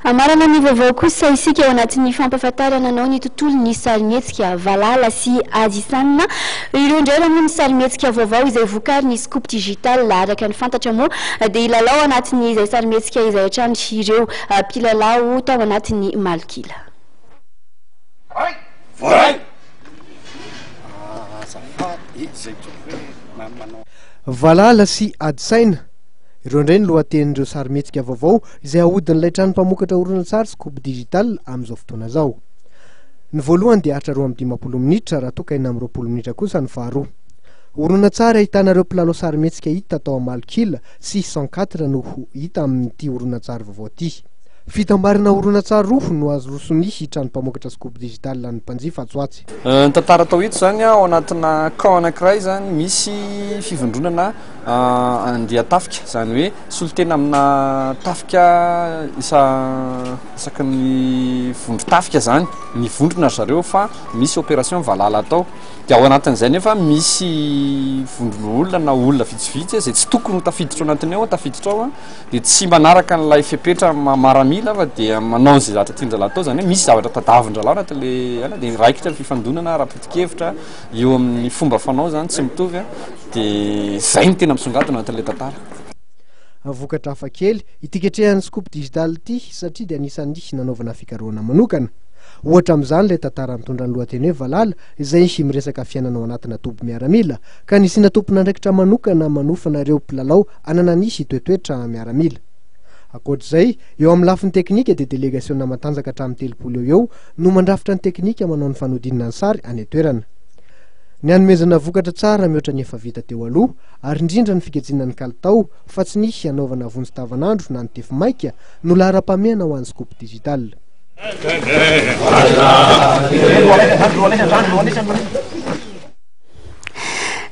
Amarana ny vaovao kosa isika ao anatin'ny fampahafantarana anao ny tontolon'ny sarimihetsika Valala sy Adisanina. Ireo indray raha moa ny sarimihetsika vaovao izay vokarin'ny Scoop Digital araka ny fantatra moa dia ilalao anatin'ny izay sarimihetsika izay hatrany ireo mpilalao tao anatin'ny Malokila. Valala sy Adisaina ireo indray ny lohatenin'ireo sarimihetsika vaovao izay ahodin'ilay trano mpamokatra horonan-tsary Scoop Digital amin'izao fotoana izao. Ny voalohany dia hatra 15 minitra raha toa ka 20 minitra kosa ny faharoa. Horonan-tsary ahitanareo mpilalao sarimihetsika hita tao Malokila sy 104 no hita amin'ity horonan-tsary vaovao ity. Fitambarana horonan-tsary roa no azo rosony trano mpamokatra Scoop Digital ny mpanjifa Atsoatsy. Ny tantara tao eto zany ao anatina camp anankiray zany misy fivondronana andia tafika, zany hoe solitena amina tafika isaky ny vondro tafika zany ny vondrona zareo fa misy opération Valala tao. Dia ao anatin'izay nefa misy vondron'olona na olona vitsivitsy izay tsy tokony ho tafiditra ao anatiny ao tafiditra ao dia tsy manaraka n'ilay fepetra maramila fa dia manao izay zavatra tian-dralao atao zany hoe misy zavatra tadavin-dralao anatin'ilay dia raikitra ny fifandonana ara-potikevitra eo amin'ny fomba fanao zany tsy mitovy dia izay ny tena misongadina anatin'ilay tantara. Vokatra hafa kely itiketrehan'ny Scoop Digital ity satria dia anisan'ny nanaovana fikarohana manokana. Ohatra amin'izany ilay tantara mitondra ny lohateny hoe Valala izay miresaka fiainana ao anatina toby miaramila ka nisiana tompon'andraikitra manokana manofana ireo mpilalao anana nisy toetoetra miaramila. Ankoatr'izay eo amin'ny lafiny teknika dia delegasiona matanjaka hatramin'ny 30 eo no mandrafitra ny teknika manao ny fanodinana ny sary any an-toerana. Ny hanomezana vokatra tsara mihoatra ny efa vita teo aloha ary indrindra ny fikajinana ny kalitao fa tsy nisy hanaovana vonjy-davanandro na ny tefy maika no lahara-pameana ho an'ny Scoop Digital.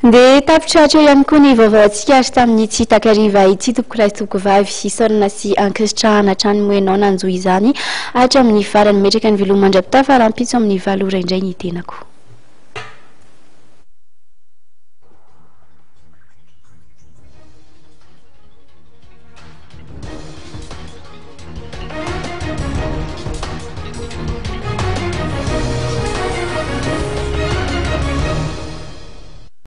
Dia tapitratra ihany koa ny vaovao antsika ary tamin'ny tsy takariva ity tompoko ray tompoko vavy isaorana sy ankasitrahana hatrany moenao nanjoy izany hatramin'ny farany metraka ny veloman-drapita fa rahampitso amin'ny valora indray ny tenako.